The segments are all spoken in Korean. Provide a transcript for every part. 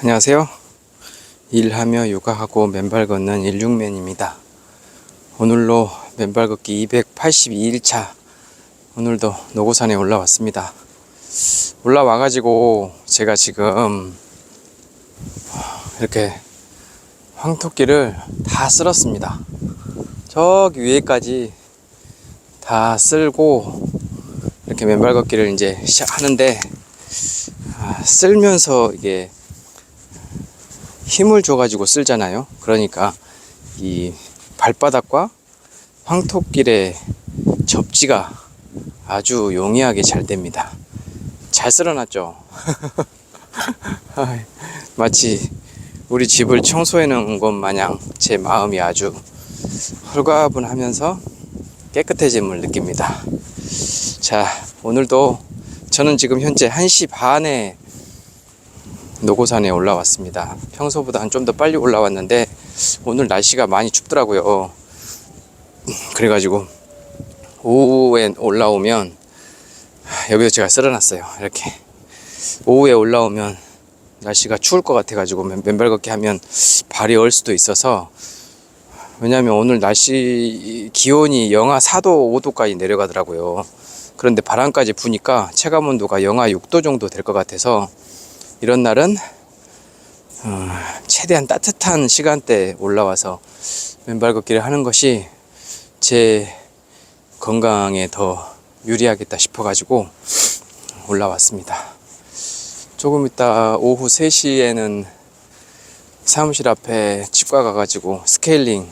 안녕하세요. 일하며 육아하고 맨발 걷는 16맨입니다. 오늘로 맨발 걷기 282일차. 오늘도 노고산에 올라왔습니다. 올라와가지고 제가 지금 이렇게 황토끼를 다 쓸었습니다. 저기 위에까지 다 쓸고 이렇게 맨발 걷기를 이제 시작하는데, 쓸면서 이게 힘을 줘가지고 쓸잖아요. 그러니까 이 발바닥과 황토길의 접지가 아주 용이하게 잘 됩니다. 잘 쓸어놨죠. 마치 우리 집을 청소해 놓은 것 마냥 제 마음이 아주 홀가분하면서 깨끗해짐을 느낍니다. 자, 오늘도 저는 지금 현재 1시 반에 노고산에 올라왔습니다. 평소보다 좀 더 빨리 올라왔는데 오늘 날씨가 많이 춥더라고요. 그래가지고 오후에 올라오면, 여기서 제가 쓸어놨어요. 이렇게 오후에 올라오면 날씨가 추울 것 같아가지고 맨발 걷기 하면 발이 얼 수도 있어서, 왜냐면 오늘 날씨 기온이 영하 4도 5도까지 내려가더라고요. 그런데 바람까지 부니까 체감 온도가 영하 6도 정도 될 것 같아서, 이런 날은 최대한 따뜻한 시간대에 올라와서 맨발 걷기를 하는 것이 제 건강에 더 유리하겠다 싶어가지고 올라왔습니다. 조금 이따 오후 3시에는 사무실 앞에 치과 가가지고 스케일링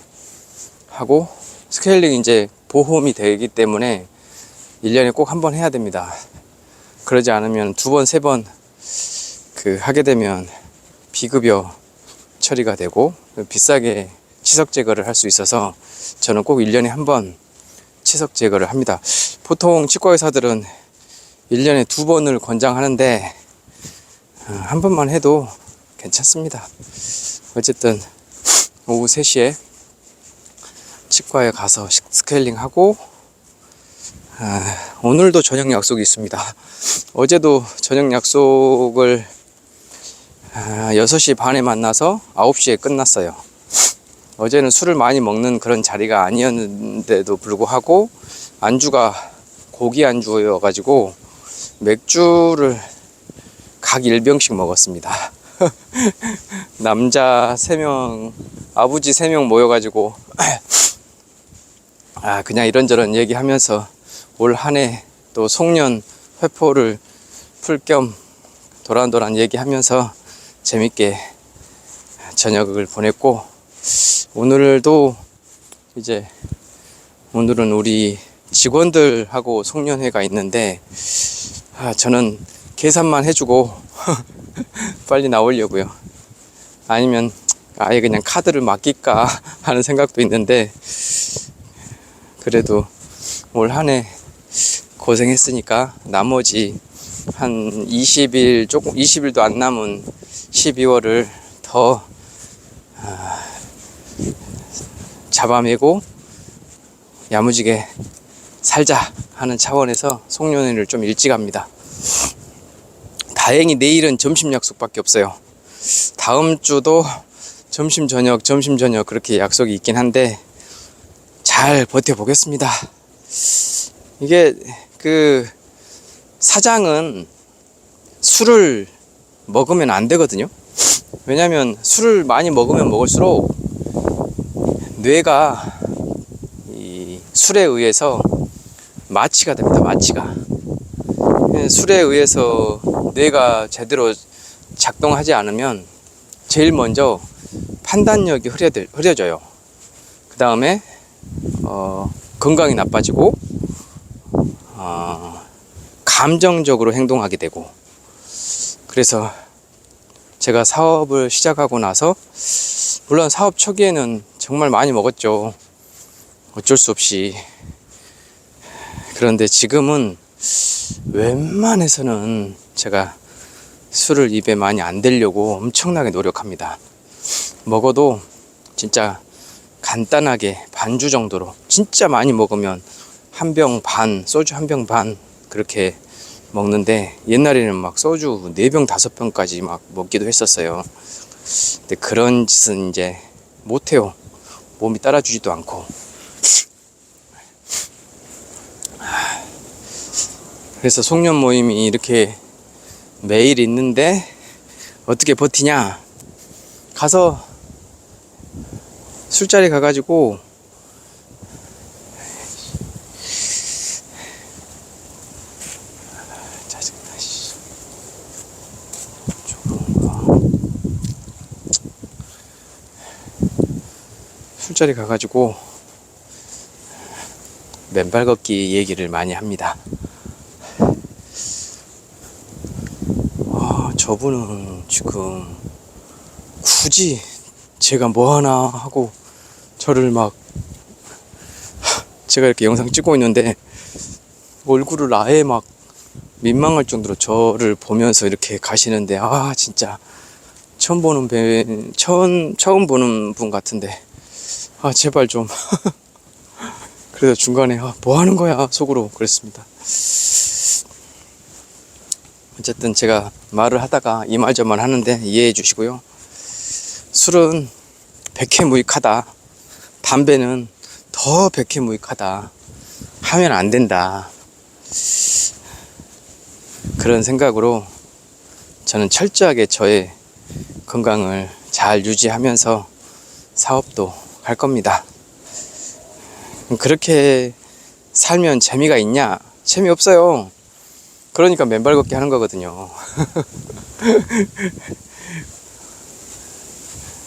하고, 스케일링 이제 보험이 되기 때문에 1년에 꼭 한 번 해야 됩니다. 그러지 않으면 2번, 3번 하게 되면 비급여 처리가 되고 비싸게 치석 제거를 할 수 있어서 저는 꼭 1년에 한 번 치석 제거를 합니다. 보통 치과 의사들은 1년에 2번을 권장하는데 한 번만 해도 괜찮습니다. 어쨌든 오후 3시에 치과에 가서 스케일링 하고, 오늘도 저녁 약속이 있습니다. 어제도 저녁 약속을 6시 반에 만나서 9시에 끝났어요. 어제는 술을 많이 먹는 그런 자리가 아니었는데도 불구하고 안주가 고기 안주여가지고 맥주를 각 1병씩 먹었습니다. 남자 3명, 아버지 3명 모여가지고 그냥 이런저런 얘기하면서 올 한 해 또 송년 회포를 풀 겸 도란도란 얘기하면서 재밌게 저녁을 보냈고, 오늘도 이제 오늘은 우리 직원들하고 송년회가 있는데, 저는 계산만 해주고 빨리 나오려고요. 아니면 아예 그냥 카드를 맡길까 하는 생각도 있는데, 그래도 올 한 해 고생했으니까 나머지 한 20일도 안 남은 12월을 더 잡아매고 야무지게 살자 하는 차원에서 송년회를 좀 일찍 합니다. 다행히 내일은 점심 약속밖에 없어요. 다음 주도 점심 저녁 그렇게 약속이 있긴 한데 잘 버텨보겠습니다. 이게 사장은 술을 먹으면 안 되거든요. 왜냐면 술을 많이 먹으면 먹을수록 뇌가 이 술에 의해서 마취가 됩니다. 마취가. 술에 의해서 뇌가 제대로 작동하지 않으면 제일 먼저 판단력이 흐려져요. 그 다음에 건강이 나빠지고 감정적으로 행동하게 되고, 그래서 제가 사업을 시작하고 나서, 물론 사업 초기에는 정말 많이 먹었죠. 어쩔 수 없이. 그런데 지금은 웬만해서는 제가 술을 입에 많이 안 대려고 엄청나게 노력합니다. 먹어도 진짜 간단하게 반주 정도로, 진짜 많이 먹으면 한 병 반, 소주 한 병 반 그렇게 먹는데 옛날에는 막 소주 4병 5병까지 막 먹기도 했었어요. 근데 그런 짓은 이제 못해요. 몸이 따라주지도 않고. 그래서 송년 모임이 이렇게 매일 있는데 어떻게 버티냐? 가서 술자리 가가지고 짜증나. 술자리 가가지고 맨발 걷기 얘기를 많이 합니다. 저분은 지금 굳이 제가 뭐 하나 하고 저를 막 제가 이렇게 영상 찍고 있는데 얼굴을 아예 막 민망할 정도로 저를 보면서 이렇게 가시는데 진짜 처음 보는 분 같은데 제발 좀 그래서 중간에 뭐 하는 거야 속으로 그랬습니다. 어쨌든 제가 말을 하다가 이 말 저 말 하는데 이해해 주시고요. 술은 백해무익하다. 담배는 더 백해무익하다. 하면 안 된다. 그런 생각으로 저는 철저하게 저의 건강을 잘 유지하면서 사업도 할 겁니다. 그렇게 살면 재미가 있냐? 재미없어요. 그러니까 맨발 걷기 하는 거거든요.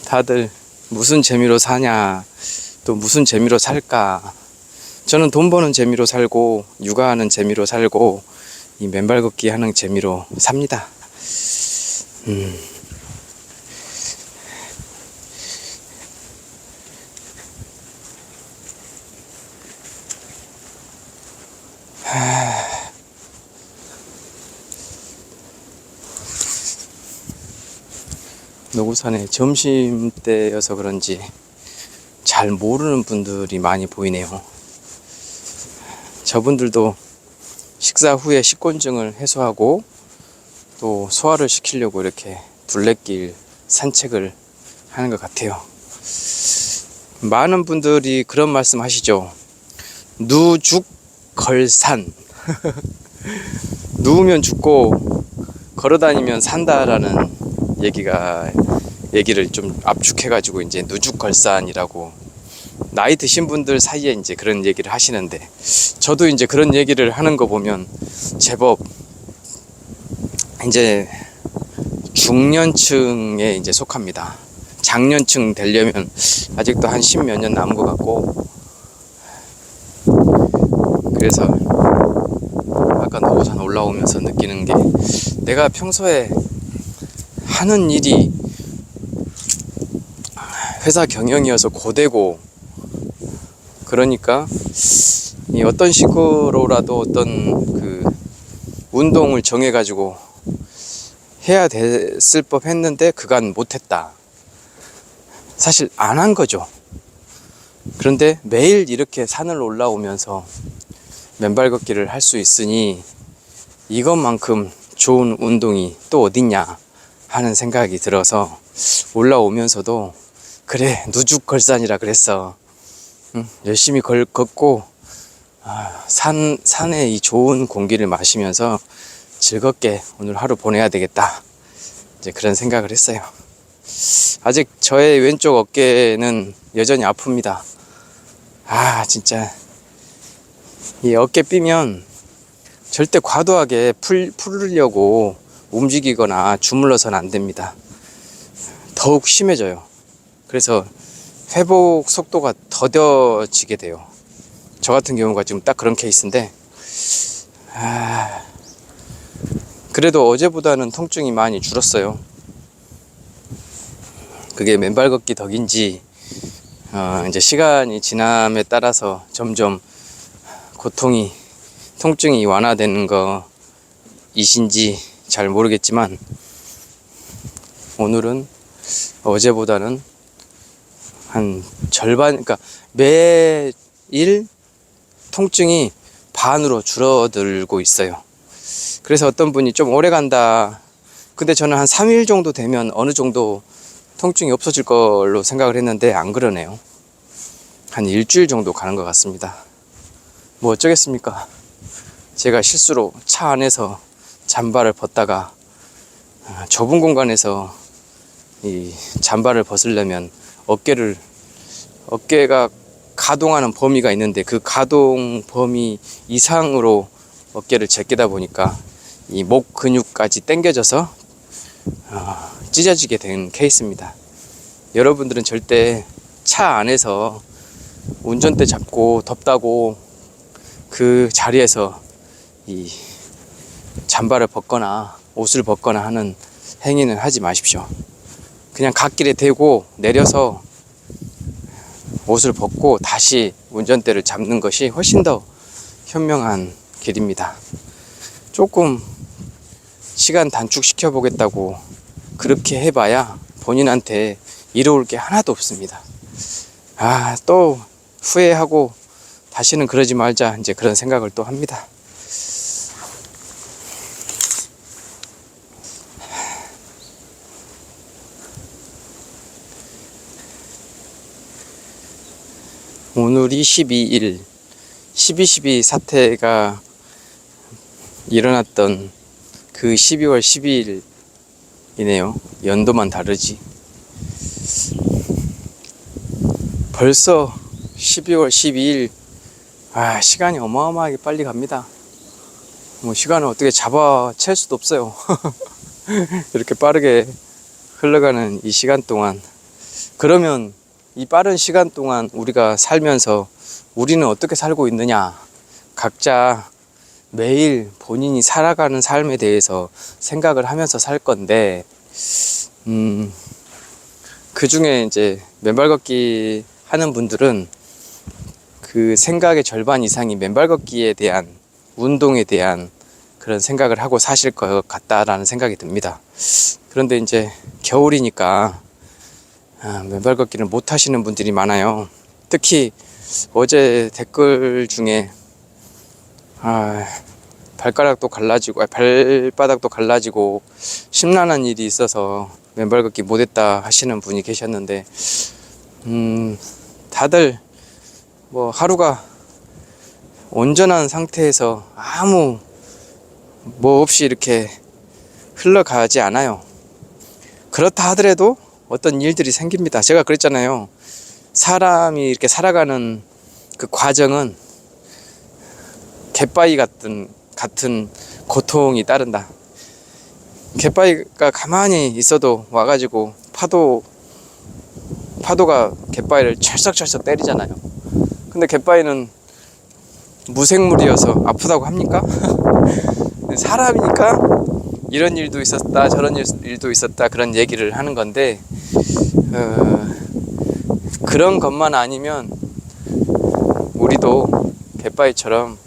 다들 무슨 재미로 사냐, 또 무슨 재미로 살까. 저는 돈 버는 재미로 살고 육아하는 재미로 살고 이 맨발 걷기 하는 재미로 삽니다. 노구산에 점심때여서 그런지 잘 모르는 분들이 많이 보이네요. 저분들도 식사 후에 식곤증을 해소하고 또 소화를 시키려고 이렇게 둘레길 산책을 하는 것 같아요. 많은 분들이 그런 말씀 하시죠. 누죽걸산. 누우면 죽고 걸어다니면 산다라는 얘기를 좀 압축해가지고 이제 누죽걸산이라고 나이 드신 분들 사이에 이제 그런 얘기를 하시는데 저도 이제 그런 얘기를 하는 거 보면 제법 이제 중년층에 이제 속합니다. 장년층 되려면 아직도 한 10몇 년 남은 것 같고, 그래서 아까 노고산 올라오면서 느끼는 게 내가 평소에 하는 일이 회사 경영이어서 고되고 그러니까 이 어떤 식으로라도 어떤 그 운동을 정해가지고 해야 됐을 법 했는데 그간 못했다. 사실 안 한 거죠. 그런데 매일 이렇게 산을 올라오면서 맨발 걷기를 할 수 있으니 이것만큼 좋은 운동이 또 어딨냐 하는 생각이 들어서 올라오면서도 그래 누죽걸산이라 그랬어. 열심히 걷고 산의 이 좋은 공기를 마시면서 즐겁게 오늘 하루 보내야 되겠다. 이제 그런 생각을 했어요. 아직 저의 왼쪽 어깨는 여전히 아픕니다. 진짜 이 어깨 삐면 절대 과도하게 풀으려고 움직이거나 주물러서는 안 됩니다. 더욱 심해져요. 그래서 회복 속도가 더뎌지게 돼요. 저 같은 경우가 지금 딱 그런 케이스인데 그래도 어제보다는 통증이 많이 줄었어요. 그게 맨발 걷기 덕인지 이제 시간이 지남에 따라서 점점 통증이 완화되는 거이신지 잘 모르겠지만 오늘은 어제보다는 한 절반, 그러니까 매일 통증이 반으로 줄어들고 있어요. 그래서 그래서 어떤 분이 좀 오래 간다. 근데 저는 한 3일 정도 되면 어느 정도 통증이 없어질 걸로 생각을 했는데 안 그러네요. 한 일주일 정도 가는 것 같습니다. 뭐 어쩌겠습니까? 제가 실수로 차 안에서 잠바를 벗다가 좁은 공간에서 이 잠바를 벗으려면 어깨가 가동하는 범위가 있는데 그 가동 범위 이상으로 어깨를 제끼다 보니까 이 목 근육까지 당겨져서 찢어지게 된 케이스입니다. 여러분들은 절대 차 안에서 운전대 잡고 덥다고 그 자리에서 이 잠바를 벗거나 옷을 벗거나 하는 행위는 하지 마십시오. 그냥 갓길에 대고 내려서 옷을 벗고 다시 운전대를 잡는 것이 훨씬 더 현명한 길입니다. 조금 시간 단축시켜 보겠다고 그렇게 해봐야 본인한테 이로울 게 하나도 없습니다. 또 후회하고 다시는 그러지 말자, 이제 그런 생각을 또 합니다. 오늘이 12일 12.12 사태가 일어났던 그 12월 12일이네요. 연도만 다르지. 벌써 12월 12일. 시간이 어마어마하게 빨리 갑니다. 뭐 시간을 어떻게 잡아챌 수도 없어요. 이렇게 빠르게 흘러가는 이 시간 동안, 그러면 이 빠른 시간 동안 우리가 살면서 우리는 어떻게 살고 있느냐, 각자 매일 본인이 살아가는 삶에 대해서 생각을 하면서 살 건데, 그 중에 이제 맨발 걷기 하는 분들은 그 생각의 절반 이상이 맨발 걷기에 대한, 운동에 대한 그런 생각을 하고 사실 것 같다라는 생각이 듭니다. 그런데 이제 겨울이니까 맨발 걷기를 못 하시는 분들이 많아요. 특히 어제 댓글 중에 발바닥도 갈라지고 심란한 일이 있어서 맨발 걷기 못했다 하시는 분이 계셨는데, 다들 뭐 하루가 온전한 상태에서 아무 뭐 없이 이렇게 흘러가지 않아요. 그렇다 하더라도 어떤 일들이 생깁니다. 제가 그랬잖아요. 사람이 이렇게 살아가는 그 과정은 갯바위 같은 고통이 따른다. 갯바위가 가만히 있어도 와가지고 파도가 갯바위를 철썩철썩 때리잖아요. 근데 갯바위는 무생물이어서 아프다고 합니까? 사람이니까 이런 일도 있었다, 저런 일도 있었다, 그런 얘기를 하는 건데, 그런 것만 아니면 우리도 갯바위처럼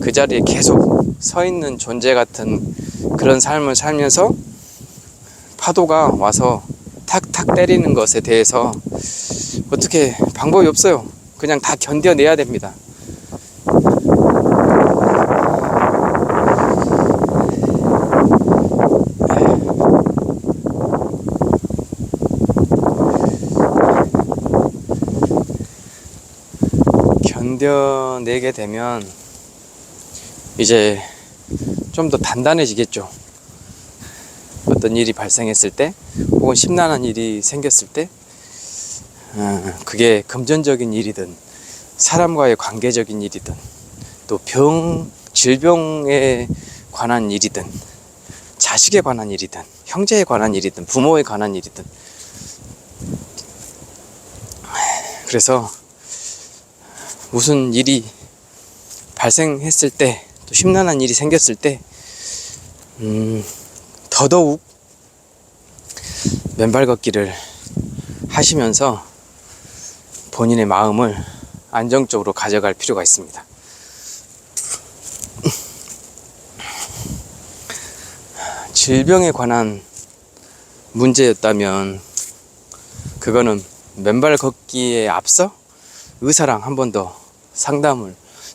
그 자리에 계속 서 있는 존재 같은 그런 삶을 살면서 파도가 와서 탁탁 때리는 것에 대해서 어떻게 방법이 없어요. 그냥 다 견뎌내야 됩니다. 견뎌내게 되면 이제 좀 더 단단해지겠죠. 어떤 일이 발생했을 때, 혹은 심란한 일이 생겼을 때, 그게 금전적인 일이든 사람과의 관계적인 일이든 또 질병에 관한 일이든 자식에 관한 일이든 형제에 관한 일이든 부모에 관한 일이든, 그래서 무슨 일이 발생했을 때, 또 심란한 일이 생겼을 때 더더욱 맨발 걷기를 하시면서 본인의 마음을 안정적으로 가져갈 필요가 있습니다. 질병에 관한 문제였다면 그거는 맨발 걷기에 앞서 의사랑 한 번 더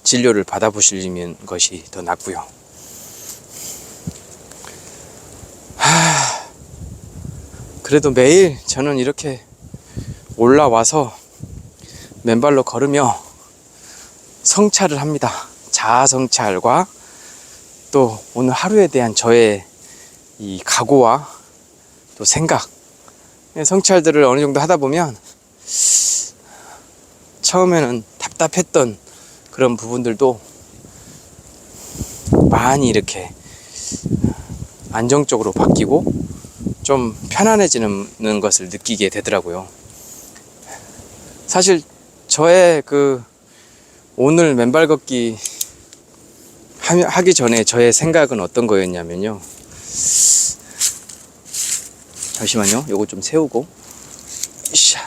진료를 받아보시는 것이 더 낫고요. 그래도 매일 저는 이렇게 올라와서 맨발로 걸으며 성찰을 합니다. 자아 성찰과 또 오늘 하루에 대한 저의 이 각오와 또 생각, 성찰들을 어느 정도 하다 보면 처음에는 답답했던 그런 부분들도 많이 이렇게 안정적으로 바뀌고 좀 편안해지는 것을 느끼게 되더라고요. 사실 저의 오늘 맨발 걷기 하기 전에 저의 생각은 어떤 거였냐면요. 잠시만요. 요거 좀 세우고. 샤.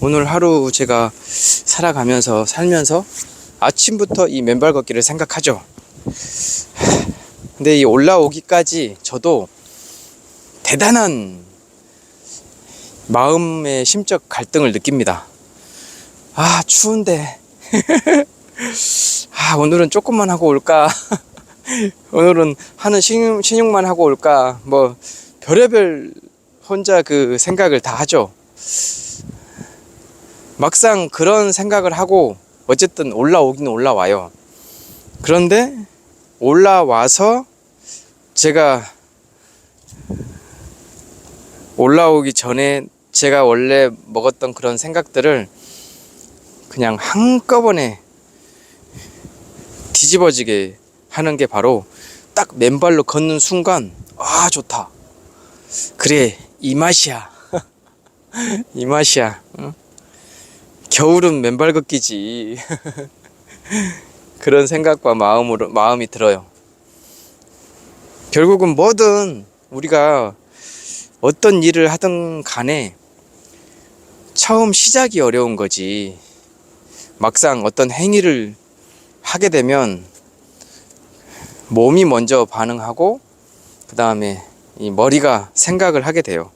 오늘 하루 제가 살면서 아침부터 이 맨발 걷기를 생각하죠. 근데 이 올라오기까지 저도 대단한 마음의 심적 갈등을 느낍니다. 아, 추운데. 아, 오늘은 조금만 하고 올까? 오늘은 하는 신용만 하고 올까? 뭐, 별의별 혼자 생각을 다 하죠. 막상 그런 생각을 하고 어쨌든 올라오긴 올라와요. 그런데 올라와서 제가 올라오기 전에 제가 원래 먹었던 그런 생각들을 그냥 한꺼번에 뒤집어지게 하는 게 바로 딱 맨발로 걷는 순간, 아, 좋다. 그래, 이 맛이야. 이 맛이야. 응? 겨울은 맨발 걷기지. 그런 생각과 마음이 들어요. 결국은 뭐든 우리가 어떤 일을 하든 간에 처음 시작이 어려운 거지. 막상 어떤 행위를 하게 되면 몸이 먼저 반응하고 그 다음에 이 머리가 생각을 하게 돼요.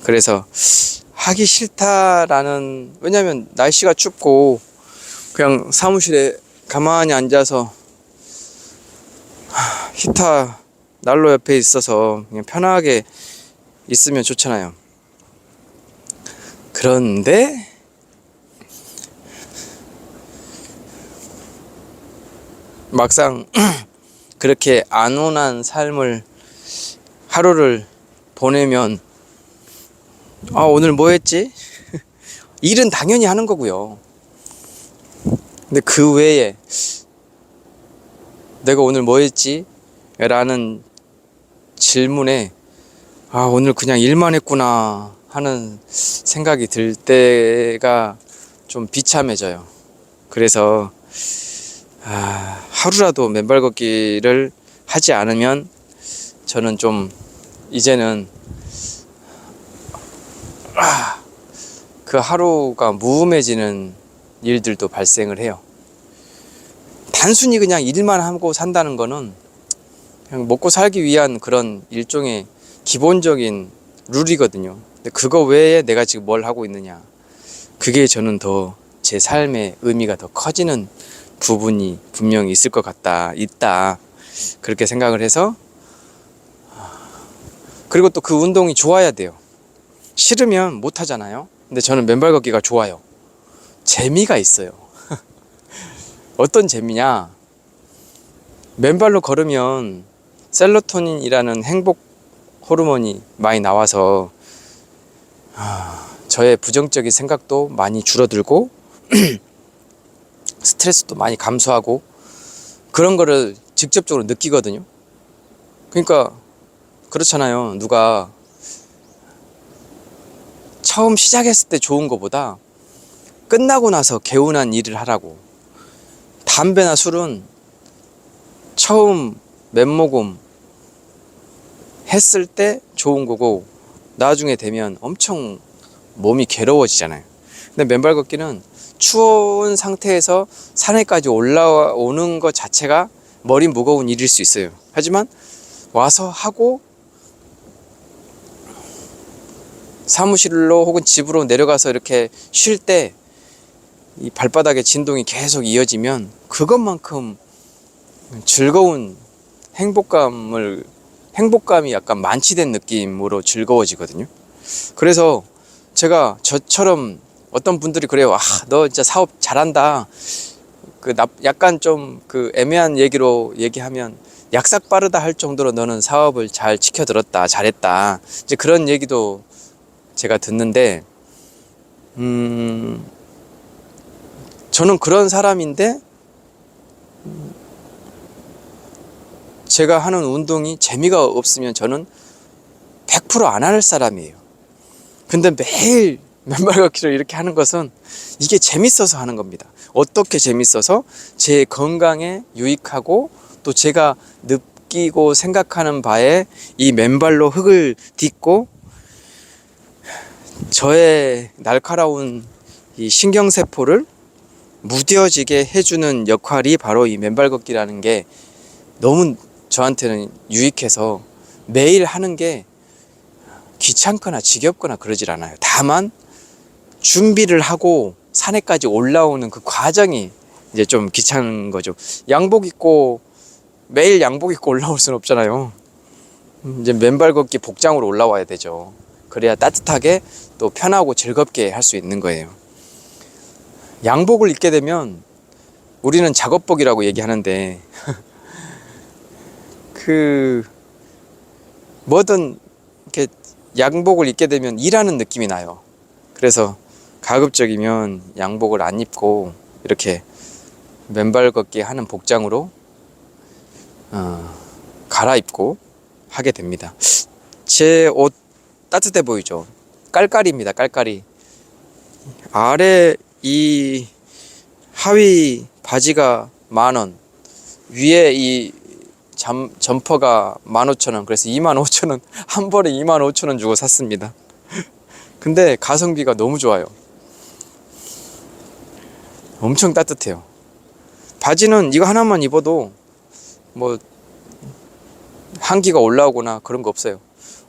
그래서 하기 싫다라는, 왜냐면 날씨가 춥고 그냥 사무실에 가만히 앉아서 히터 난로 옆에 있어서 그냥 편하게 있으면 좋잖아요. 그런데 막상 그렇게 안온한 삶을 하루를 보내면, 아, 오늘 뭐 했지? 일은 당연히 하는 거고요. 근데 그 외에 내가 오늘 뭐 했지? 라는 질문에, 아, 오늘 그냥 일만 했구나 하는 생각이 들 때가 좀 비참해져요. 그래서 하루라도 맨발 걷기를 하지 않으면 저는 좀 이제는 그 하루가 무음해지는 일들도 발생을 해요. 단순히 그냥 일만 하고 산다는 거는 그냥 먹고 살기 위한 그런 일종의 기본적인 룰이거든요. 근데 그거 외에 내가 지금 뭘 하고 있느냐, 그게 저는 더 제 삶의 의미가 더 커지는 부분이 분명히 있을 것 있다, 그렇게 생각을 해서. 그리고 또 그 운동이 좋아야 돼요. 싫으면 못 하잖아요. 근데 저는 맨발 걷기가 좋아요. 재미가 있어요. 어떤 재미냐, 맨발로 걸으면 셀로토닌이라는 행복 호르몬이 많이 나와서 저의 부정적인 생각도 많이 줄어들고 스트레스도 많이 감소하고 그런 거를 직접적으로 느끼거든요. 그러니까 그렇잖아요. 누가 처음 시작했을 때 좋은 거보다 끝나고 나서 개운한 일을 하라고. 담배나 술은 처음 맨모금 했을 때 좋은 거고 나중에 되면 엄청 몸이 괴로워지잖아요. 근데 맨발 걷기는 추운 상태에서 산에까지 올라오는 것 자체가 머리 무거운 일일 수 있어요. 하지만 와서 하고 사무실로 혹은 집으로 내려가서 이렇게 쉴 때 이 발바닥의 진동이 계속 이어지면 그것만큼 즐거운 행복감이 약간 만취된 느낌으로 즐거워지거든요. 그래서 제가 저처럼 어떤 분들이 그래요. 너 진짜 사업 잘한다. 약간 좀 애매한 얘기로 얘기하면 약삭 빠르다 할 정도로 너는 사업을 잘 지켜들었다. 잘했다. 이제 그런 얘기도 제가 듣는데, 저는 그런 사람인데, 제가 하는 운동이 재미가 없으면 저는 100% 안 할 사람이에요. 근데 매일 맨발 걷기를 이렇게 하는 것은 이게 재밌어서 하는 겁니다. 어떻게 재밌어서? 제 건강에 유익하고 또 제가 느끼고 생각하는 바에 이 맨발로 흙을 딛고 저의 날카로운 이 신경세포를 무뎌지게 해주는 역할이 바로 이 맨발 걷기라는 게 너무 저한테는 유익해서 매일 하는 게 귀찮거나 지겹거나 그러질 않아요. 다만 준비를 하고 산에까지 올라오는 그 과정이 이제 좀 귀찮은 거죠. 매일 양복 입고 올라올 수는 없잖아요. 이제 맨발 걷기 복장으로 올라와야 되죠. 그래야 따뜻하게 또 편하고 즐겁게 할 수 있는 거예요. 양복을 입게 되면 우리는 작업복이라고 얘기하는데 뭐든 이렇게 양복을 입게 되면 일하는 느낌이 나요. 그래서 가급적이면 양복을 안 입고 이렇게 맨발 걷기 하는 복장으로 갈아입고 하게 됩니다. 제 옷 따뜻해 보이죠? 깔깔이입니다. 깔깔이. 아래 이 하위 바지가 10,000원, 위에 이 점퍼가 15,000원, 그래서 25,000원, 한 벌에 25,000원 주고 샀습니다. 근데 가성비가 너무 좋아요. 엄청 따뜻해요. 바지는 이거 하나만 입어도 뭐 한기가 올라오거나 그런 거 없어요.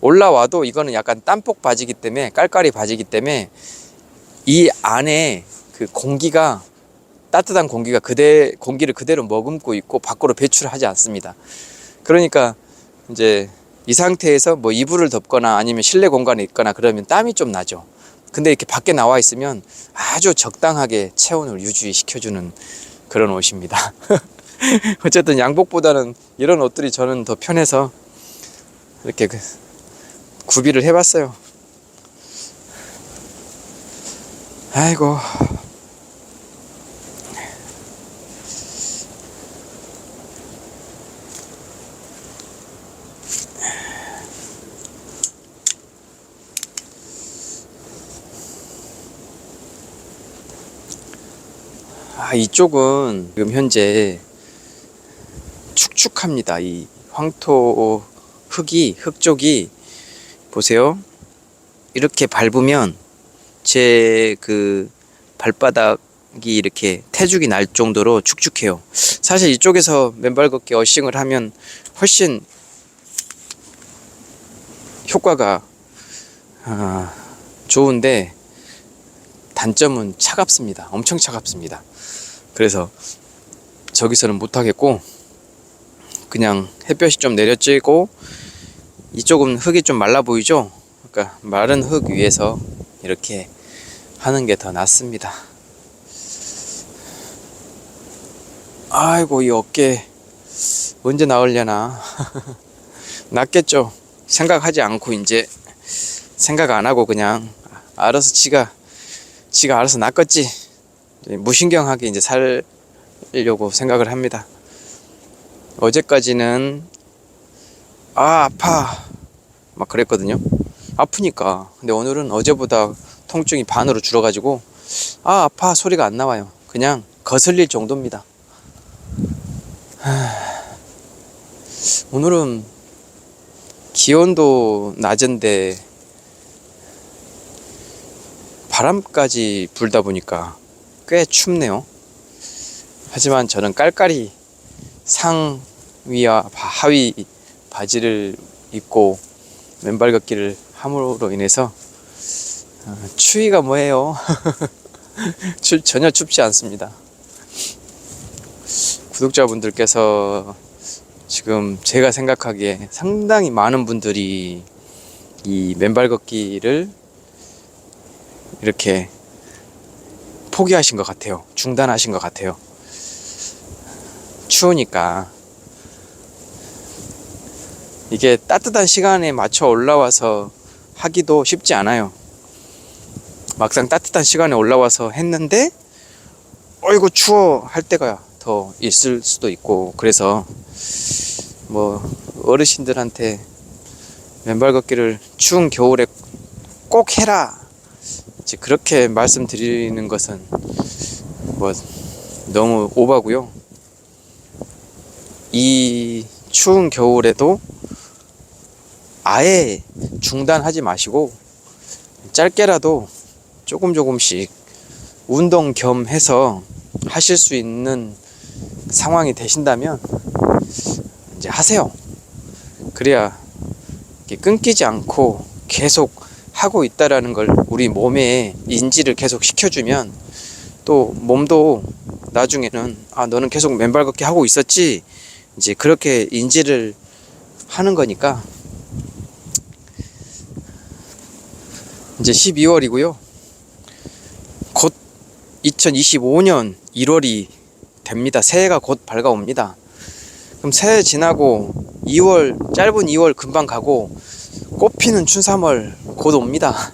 올라와도 이거는 약간 땀복 바지기 때문에, 깔깔이 바지기 때문에 이 안에 따뜻한 공기가 공기를 그대로 머금고 있고 밖으로 배출하지 않습니다. 그러니까 이제 이 상태에서 뭐 이불을 덮거나 아니면 실내 공간에 있거나 그러면 땀이 좀 나죠. 근데 이렇게 밖에 나와 있으면 아주 적당하게 체온을 유지시켜주는 그런 옷입니다. 어쨌든 양복보다는 이런 옷들이 저는 더 편해서 이렇게 구비를 해봤어요. 아이고. 이쪽은 지금 현재 축축합니다. 이 황토 흙 쪽이 보세요. 이렇게 밟으면 제 발바닥이 이렇게 태죽이 날 정도로 축축해요. 사실 이쪽에서 맨발 걷기 어싱을 하면 훨씬 효과가 좋은데 단점은 차갑습니다. 엄청 차갑습니다. 그래서 저기서는 못하겠고 그냥 햇볕이 좀 내려쬐고 이쪽은 흙이 좀 말라 보이죠? 그러니까 마른 흙 위에서 이렇게 하는 게 더 낫습니다. 아이고, 이 어깨 언제 나으려나. 낫겠죠. 생각하지 않고 이제 생각 안 하고 그냥 알아서 지가 알아서 낫겠지. 무신경하게 이제 살려고 생각을 합니다. 어제까지는 아파 막 그랬거든요. 아프니까. 근데 오늘은 어제보다 통증이 반으로 줄어가지고 아파 소리가 안 나와요. 그냥 거슬릴 정도입니다. 오늘은 기온도 낮은데 바람까지 불다 보니까 꽤 춥네요. 하지만 저는 깔깔이 상위와 하위 바지를 입고 맨발 걷기를 함으로 인해서 추위가 뭐예요? 전혀 춥지 않습니다. 구독자분들께서 지금 제가 생각하기에 상당히 많은 분들이 이 맨발 걷기를 이렇게 포기하신 것 같아요. 중단하신 것 같아요. 추우니까. 이게 따뜻한 시간에 맞춰 올라와서 하기도 쉽지 않아요. 막상 따뜻한 시간에 올라와서 했는데 어이구 추워 할 때가 더 있을 수도 있고, 그래서 뭐 어르신들한테 맨발 걷기를 추운 겨울에 꼭 해라 이제 그렇게 말씀드리는 것은 뭐 너무 오바고요. 이 추운 겨울에도 아예 중단하지 마시고 짧게라도 조금씩 운동 겸 해서 하실 수 있는 상황이 되신다면 이제 하세요. 그래야 끊기지 않고 계속 하고 있다라는 걸 우리 몸에 인지를 계속 시켜주면 또 몸도 나중에는 너는 계속 맨발 걷기 하고 있었지, 이제 그렇게 인지를 하는 거니까. 이제 12월이고요. 곧 2025년 1월이 됩니다. 새해가 곧 밝아옵니다. 그럼 새해 지나고 2월, 짧은 2월 금방 가고 꽃피는 춘3월 곧 옵니다.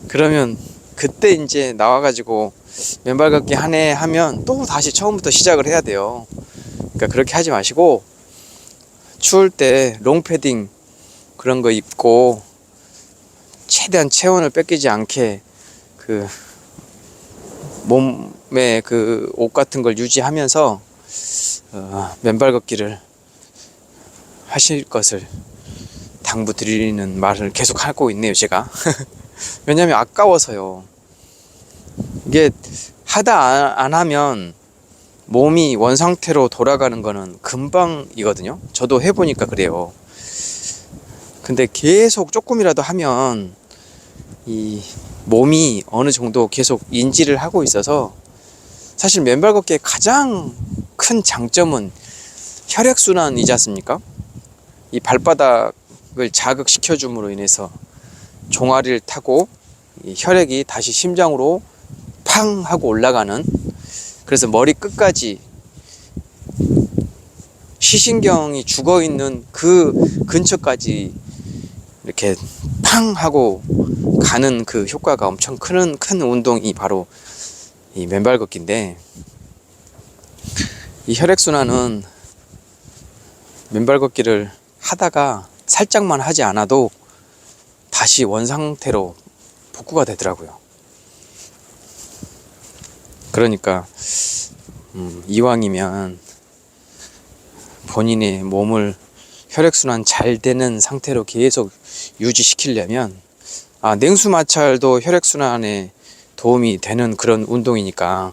그러면 그때 이제 나와가지고 맨발 걷기 한 해 하면 또 다시 처음부터 시작을 해야 돼요. 그러니까 그렇게 하지 마시고 추울 때 롱패딩 그런 거 입고 최대한 체온을 뺏기지 않게 그 몸에 그 옷 같은 걸 유지하면서 맨발 걷기를 하실 것을 당부드리는 말을 계속 하고 있네요, 제가. 왜냐면 아까워서요. 이게 하다 안 하면 몸이 원상태로 돌아가는 거는 금방이거든요. 저도 해보니까 그래요. 근데 계속 조금이라도 하면 이 몸이 어느 정도 계속 인지를 하고 있어서, 사실 맨발 걷기의 가장 큰 장점은 혈액순환이지 않습니까? 이 발바닥을 자극시켜 줌으로 인해서 종아리를 타고 이 혈액이 다시 심장으로 팡 하고 올라가는, 그래서 머리 끝까지 시신경이 죽어있는 그 근처까지 이렇게 팡 하고 가는 그 효과가 엄청 큰 운동이 바로 이 맨발 걷기인데, 이 혈액순환은 맨발 걷기를 하다가 살짝만 하지 않아도 다시 원상태로 복구가 되더라고요. 그러니까 이왕이면 본인의 몸을 혈액순환 잘 되는 상태로 계속 유지시키려면, 냉수 마찰도 혈액순환에 도움이 되는 그런 운동이니까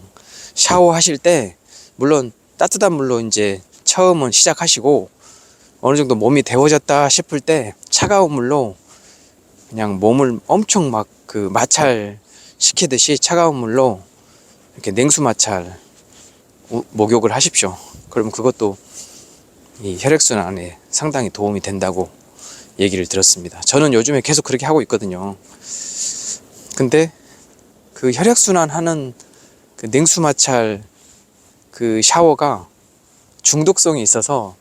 샤워하실 때 물론 따뜻한 물로 이제 처음은 시작하시고, 어느 정도 몸이 데워졌다 싶을 때 차가운 물로 그냥 몸을 엄청 막 그 마찰 시키듯이 차가운 물로 이렇게 냉수 마찰 목욕을 하십시오. 그럼 그것도 이 혈액순환에 상당히 도움이 된다고 얘기를 들었습니다. 저는 요즘에 계속 그렇게 하고 있거든요. 근데 그 혈액순환 하는 그 냉수 마찰 그 샤워가 중독성이 있어서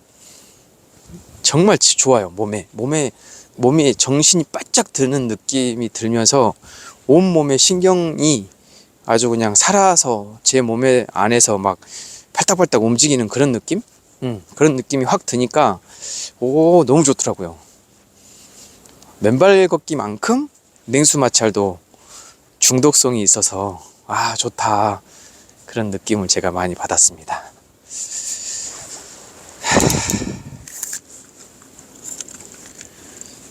정말 좋아요. 몸에 정신이 바짝 드는 느낌이 들면서 온몸의 신경이 아주 그냥 살아서 제 몸의 안에서 막 팔딱팔딱 움직이는 그런 느낌? 그런 느낌이 확 드니까 너무 좋더라고요. 맨발 걷기만큼 냉수 마찰도 중독성이 있어서 좋다, 그런 느낌을 제가 많이 받았습니다.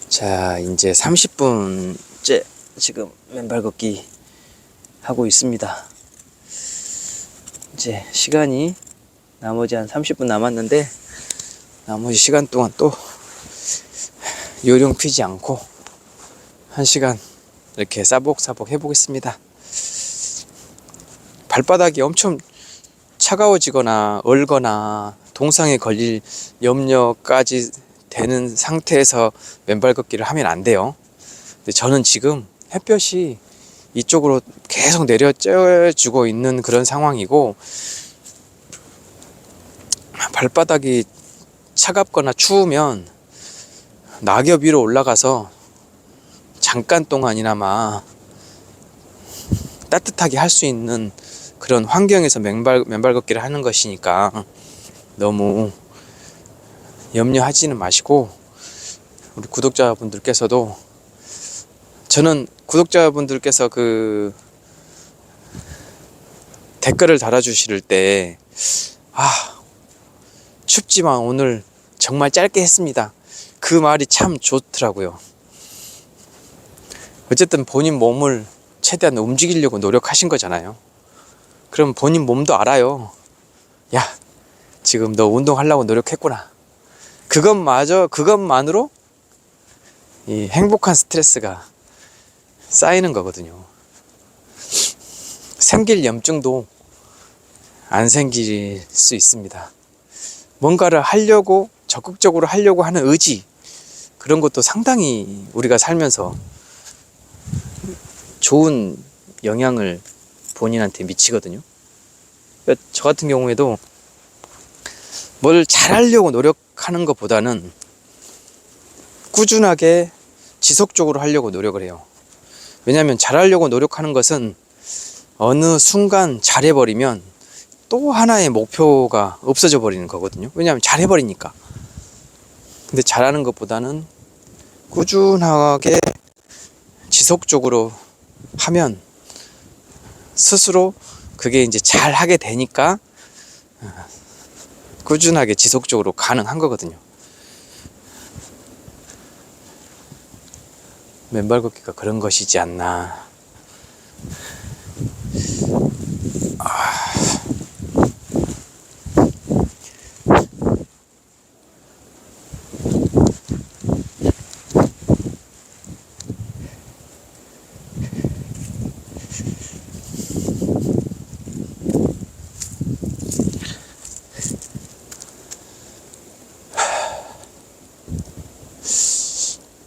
자, 이제 30분째 지금 맨발 걷기 하고 있습니다. 이제 시간이 나머지 한 30분 남았는데, 나머지 시간 동안 또 요령 피지 않고 1시간 이렇게 싸복싸복 해보겠습니다. 발바닥이 엄청 차가워지거나 얼거나 동상에 걸릴 염려까지 되는 상태에서 맨발 걷기를 하면 안 돼요. 근데 저는 지금 햇볕이 이쪽으로 계속 내려쬐주고 있는 그런 상황이고, 발바닥이 차갑거나 추우면 낙엽 위로 올라가서 잠깐 동안이나마 따뜻하게 할 수 있는 그런 환경에서 맨발 걷기를 하는 것이니까 너무 염려하지는 마시고, 우리 구독자분들께서도, 저는 구독자분들께서 그 댓글을 달아주실 때 춥지만 오늘 정말 짧게 했습니다, 그 말이 참 좋더라고요. 어쨌든 본인 몸을 최대한 움직이려고 노력하신 거잖아요. 그럼 본인 몸도 알아요. 야, 지금 너 운동하려고 노력했구나. 그것만으로 이 행복한 스트레스가 쌓이는 거거든요. 생길 염증도 안 생길 수 있습니다. 뭔가를 하려고, 적극적으로 하려고 하는 의지, 그런 것도 상당히 우리가 살면서 좋은 영향을 본인한테 미치거든요. 그러니까 저 같은 경우에도 뭘 잘하려고 노력하는 것보다는 꾸준하게 지속적으로 하려고 노력을 해요. 왜냐하면 잘하려고 노력하는 것은 어느 순간 잘해버리면 또 하나의 목표가 없어져 버리는 거거든요. 왜냐하면 잘해버리니까. 근데 잘하는 것보다는 꾸준하게 지속적으로 하면 스스로 그게 이제 잘 하게 되니까 꾸준하게 지속적으로 가능한 거거든요. 맨발 걷기가 그런 것이지 않나.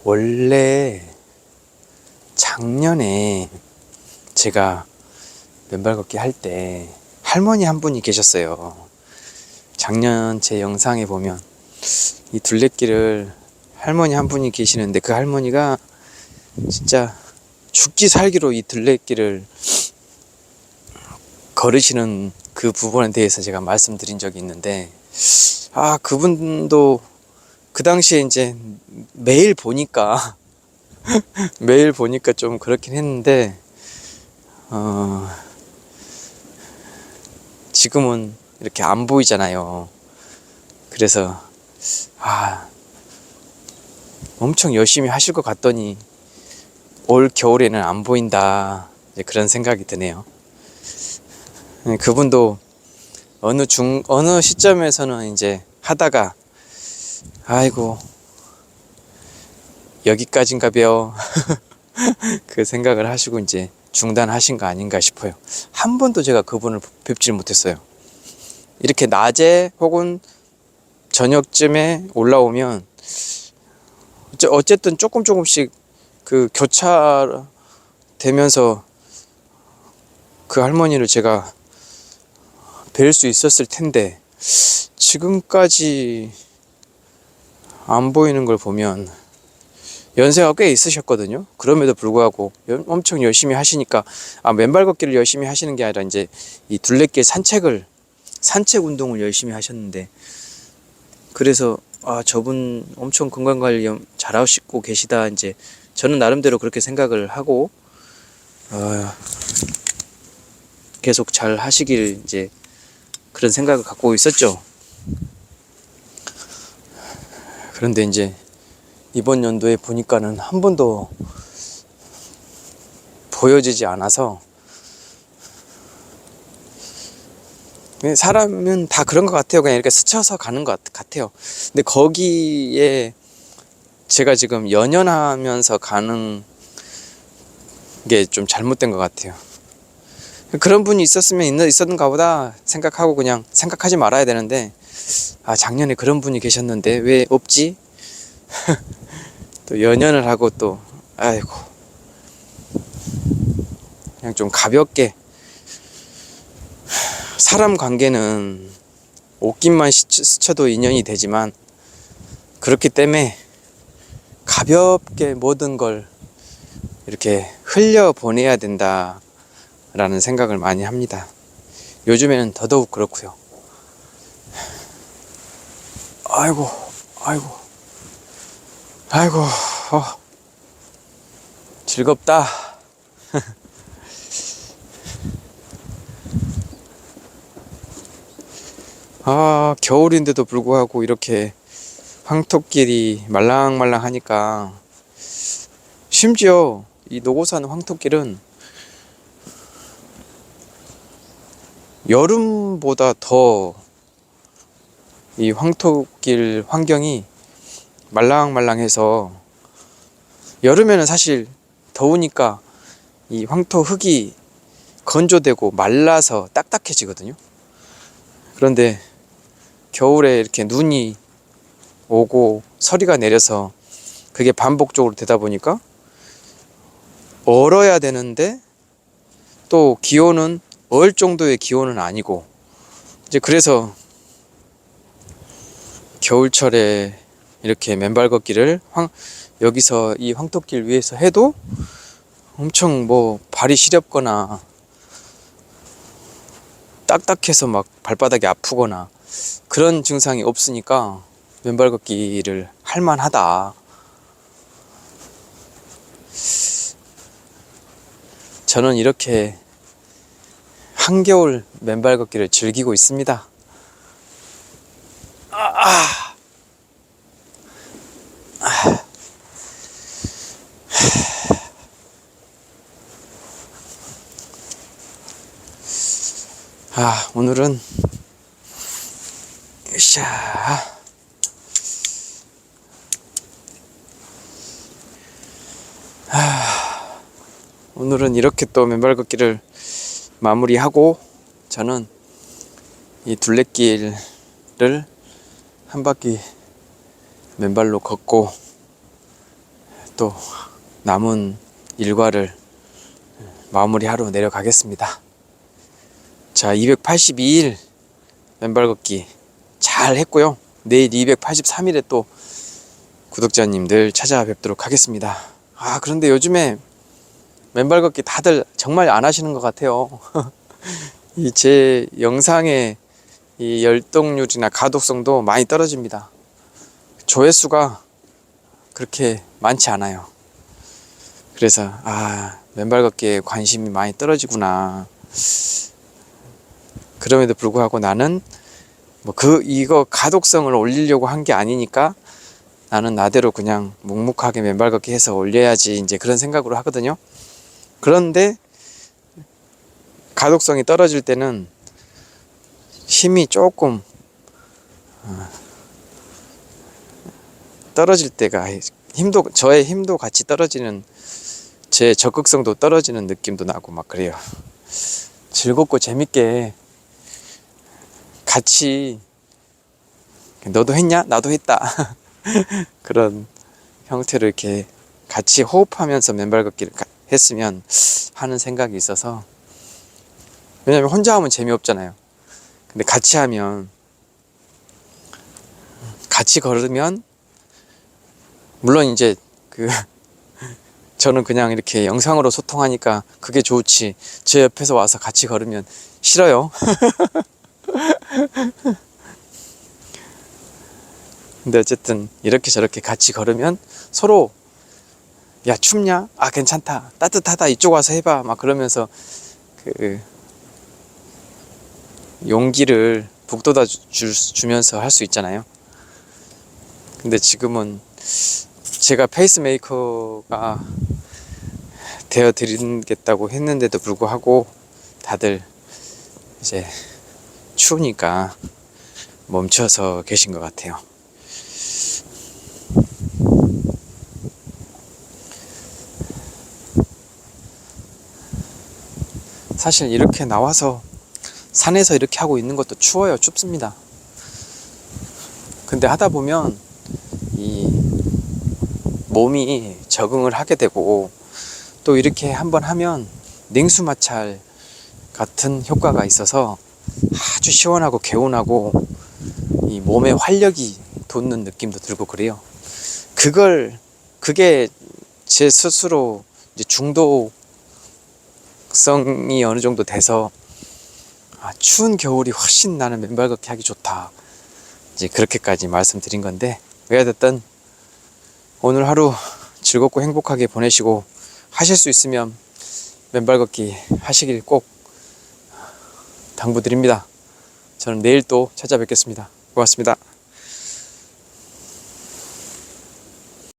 원래 작년에 제가 맨발 걷기 할 때 할머니 한 분이 계셨어요. 작년 제 영상에 보면 이 둘레길을 할머니 한 분이 계시는데, 그 할머니가 진짜 죽기 살기로 이 둘레길을 걸으시는 그 부분에 대해서 제가 말씀드린 적이 있는데, 그분도 그 당시에 이제 매일 보니까 매일 보니까 좀 그렇긴 했는데, 지금은 이렇게 안 보이잖아요. 그래서 엄청 열심히 하실 것 같더니 올 겨울에는 안 보인다, 이제 그런 생각이 드네요. 그분도 어느 시점에서는 이제 하다가 아이고 여기까지인가벼 그 생각을 하시고 이제 중단하신 거 아닌가 싶어요. 한 번도 제가 그분을 뵙지 못했어요. 이렇게 낮에 혹은 저녁쯤에 올라오면 어쨌든 조금씩 그 교차되면서 그 할머니를 제가 뵐 수 있었을 텐데, 지금까지 안 보이는 걸 보면 연세가 꽤 있으셨거든요. 그럼에도 불구하고 엄청 열심히 하시니까, 맨발 걷기를 열심히 하시는 게 아니라 이제 이 둘레길 산책 운동을 열심히 하셨는데, 그래서 저분 엄청 건강관리 잘하시고 계시다, 이제 저는 나름대로 그렇게 생각을 하고 계속 잘 하시길 이제 그런 생각을 갖고 있었죠. 그런데 이제 이번 연도에 보니까는 한 번도 보여지지 않아서, 사람은 다 그런 것 같아요. 그냥 이렇게 스쳐서 가는 것 같아요. 근데 거기에 제가 지금 연연하면서 가는 게 좀 잘못된 것 같아요. 그런 분이 있었으면 있었는가 보다 생각하고 그냥 생각하지 말아야 되는데, 아, 작년에 그런 분이 계셨는데 왜 없지? 또 연연을 하고 또, 아이고, 그냥 좀 가볍게. 사람 관계는 옷깃만 스쳐도 인연이 되지만, 그렇기 때문에 가볍게 모든 걸 이렇게 흘려 보내야 된다 라는 생각을 많이 합니다. 요즘에는 더더욱 그렇고요. 아이고, 아이고, 아이고, 즐겁다. 아, 겨울인데도 불구하고 이렇게 황토길이 말랑말랑 하니까, 심지어 이 노고산 황토길은 여름보다 더 이 황토길 환경이 말랑말랑해서, 여름에는 사실 더우니까 이 황토 흙이 건조되고 말라서 딱딱해지거든요. 그런데 겨울에 이렇게 눈이 오고 서리가 내려서 그게 반복적으로 되다 보니까 얼어야 되는데 또 기온은 얼 정도의 기온은 아니고, 이제 그래서 겨울철에 이렇게 맨발 걷기를 여기서 이 황토길 위에서 해도 엄청 뭐 발이 시렵거나 딱딱해서 막 발바닥이 아프거나 그런 증상이 없으니까 맨발 걷기를 할 만하다. 저는 이렇게 한겨울 맨발 걷기를 즐기고 있습니다. 오늘은 오늘은 이렇게 또 맨발 걷기를 마무리하고, 저는 이 둘레길을 한 바퀴 맨발로 걷고 또 남은 일과를 마무리하러 내려가겠습니다. 자, 282일 맨발 걷기 잘 했고요. 내일 283일에 또 구독자님들 찾아뵙도록 하겠습니다. 그런데 요즘에 맨발 걷기 다들 정말 안 하시는 것 같아요. 이 제 영상의 이 열동률이나 가독성도 많이 떨어집니다. 조회수가 그렇게 많지 않아요. 그래서 맨발 걷기에 관심이 많이 떨어지구나. 그럼에도 불구하고 나는 뭐 이거 가독성을 올리려고 한 게 아니니까 나는 나대로 그냥 묵묵하게 맨발 걷기 해서 올려야지, 이제 그런 생각으로 하거든요. 그런데 가독성이 떨어질 때는 힘이 조금 떨어질 때가, 저의 힘도 같이 떨어지는, 제 적극성도 떨어지는 느낌도 나고 막 그래요. 즐겁고 재밌게 같이, 너도 했냐? 나도 했다. 그런 형태로 이렇게 같이 호흡하면서 맨발 걷기를 했으면 하는 생각이 있어서. 왜냐면 혼자 하면 재미없잖아요. 근데 같이 하면, 같이 걸으면, 물론 이제 저는 그냥 이렇게 영상으로 소통하니까 그게 좋지, 제 옆에서 와서 같이 걸으면 싫어요. 근데 어쨌든 이렇게 저렇게 같이 걸으면 서로, 야, 춥냐? 괜찮다, 따뜻하다, 이쪽 와서 해봐, 막 그러면서 용기를 북돋아 주면서 할 수 있잖아요. 근데 지금은 제가 페이스메이커가 되어 드리겠다고 했는데도 불구하고 다들 이제 추우니까 멈춰서 계신 것 같아요. 사실 이렇게 나와서 산에서 이렇게 하고 있는 것도 추워요. 춥습니다. 근데 하다 보면 이 몸이 적응을 하게 되고, 또 이렇게 한번 하면 냉수 마찰 같은 효과가 있어서 아주 시원하고 개운하고 이 몸에 활력이 돋는 느낌도 들고 그래요. 그게 제 스스로 이제 중독성이 어느 정도 돼서 추운 겨울이 훨씬 나는 맨발 걷기 하기 좋다, 이제 그렇게까지 말씀드린 건데, 왜 됐든 오늘 하루 즐겁고 행복하게 보내시고, 하실 수 있으면 맨발 걷기 하시길 꼭 당부드립니다. 저는 내일 또 찾아뵙겠습니다. 고맙습니다.